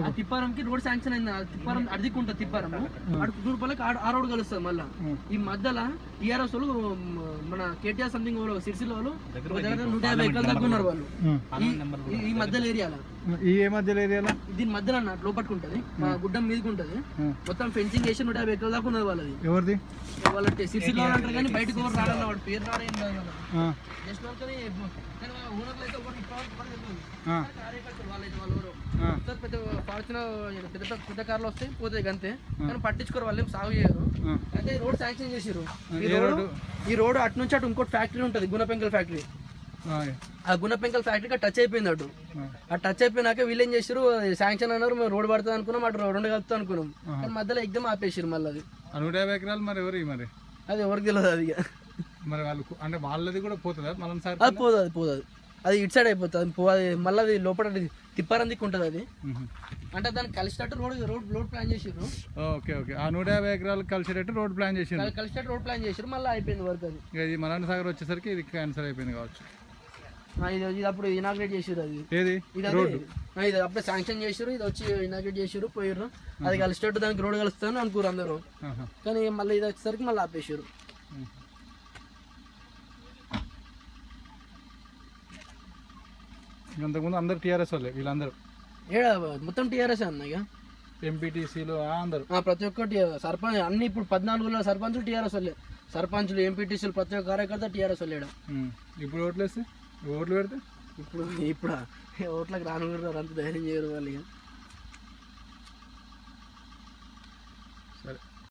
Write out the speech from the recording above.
ఆ తిప్పారంకి road sanction అయింది. తిప్పారం అడిదిక్కుంటుంది తిప్పారము అటు రూపాయలకి ఆ రోడ్ కలుస్తుంది. మళ్ళీ ఈ మధ్యలో టీఆర్ఎస్ వాళ్ళు మన కేటీఆర్ సంథింగ్ సిరిసిల్ల వాళ్ళు 150 ఎకరాల దాకా ఉన్నారు వాళ్ళు ఈ మధ్యలో ఏరియాలో. ఏ మధ్యలో ఏరియాలో దీని మధ్యలో అన్నట్టు లోపట్టుకుంటది, మా గుడ్డం మీదకి ఉంటది. మొత్తం ఫెన్సింగ్ వేసి 150 ఎకరాల దాకా ఉన్నది వాళ్ళది. ఎవరిది? వాళ్ళ సిరిసిల్ల వాళ్ళు అంటారు కానీ బయటకు ఎవరు రాడన్న, వాడు పేరు రాడేం కాదు. జస్ట్ వాళ్ళకి ఓనర్లు అయితే పెద్ద ఫార్చునర్ పెద్ద కార్లు వస్తాయి పోతాయి అంతే, కానీ పట్టించుకోరు వాళ్ళు, ఏం సాగు చేయరు. అయితే రోడ్ శాంక్షన్ చేసారు. ఈ రోడ్ అటు నుంచి అటు ఇంకోటి ఫ్యాక్టరీ ఉంటుంది, గుణపెంకల్ ఫ్యాక్టరీ. ఆ గుణపెంకల్ ఫ్యాక్టరీకి టచ్ అయిపోయింది అటు. ఆ టచ్ అయిపోయినాక వీళ్ళు ఏం చేసారు, శాంక్షన్ అన్నారు, మేము రోడ్ పడుతుంది అనుకున్నాం, అటు 2 కలుపుతా అనుకున్నాం, కానీ మధ్యలో ఎగ్జామ్ ఆపేసారు. మళ్ళీ అది 150 ఎకరాలు మరి ఎవరు మరి అది ఎవరికి తెలియదు. అది మరి వాళ్ళు అంటే వాళ్ళది కూడా పోతుంది, అది పోదు అది ఇటు సైడ్ అయిపోతుంది. మళ్ళీ అది లోపల తిప్పారం దిక్కు ఉంటుంది. అది అంటే దానికి కలిసేటట్టు రోడ్ ప్లాన్ చేసారు. ఓకే ఓకే, ఆ 150 ఎకరాలు కలిసేటట్టు రోడ్ ప్లాన్ చేసారు, కలిసేటట్టు రోడ్ ప్లాన్ చేసారు. మళ్ళీ అయిపోయింది వర్క్. అది ఇది మల్లన్న సాగర్ వచ్చేసరికి ఇది క్యాన్సల్ అయిపోయింది కావచ్చు. ఇది అప్పుడు ఇనాగ్రేట్ చేసారు. అది ఇది అప్పుడే శాంక్షన్ చేసారు, ఇది వచ్చి ఇనాగ్రేట్ చేసారు, పోయారు. అది కలిసేటట్టు దానికి రోడ్ కలుస్తాను అనుకోరు అందరూ, కానీ మళ్ళీ ఇది వచ్చేసరికి మళ్ళీ ఆపేసారు. అంతకుముందు అందరు టీఆర్ఎస్ వాళ్ళే వీళ్ళందరూ, మొత్తం టీఆర్ఎస్ అన్న. ఇక ఎంపీటీసీలు అందరు ప్రతి ఒక్కటి సర్పంచ్ అన్ని ఇప్పుడు 14 సర్పంచులు టీఆర్ఎస్ వాళ్ళే, సర్పంచులు ఎంపీటీసీలు ప్రతి ఒక్క కార్యకర్త టీఆర్ఎస్ వాళ్ళేడా. ఇప్పుడు ఓట్లు వేస్తే ఓట్లు పెడితే ఇప్పుడు ఓట్లకు రాను అంత ధైర్యం చేయరు వాళ్ళు. ఇక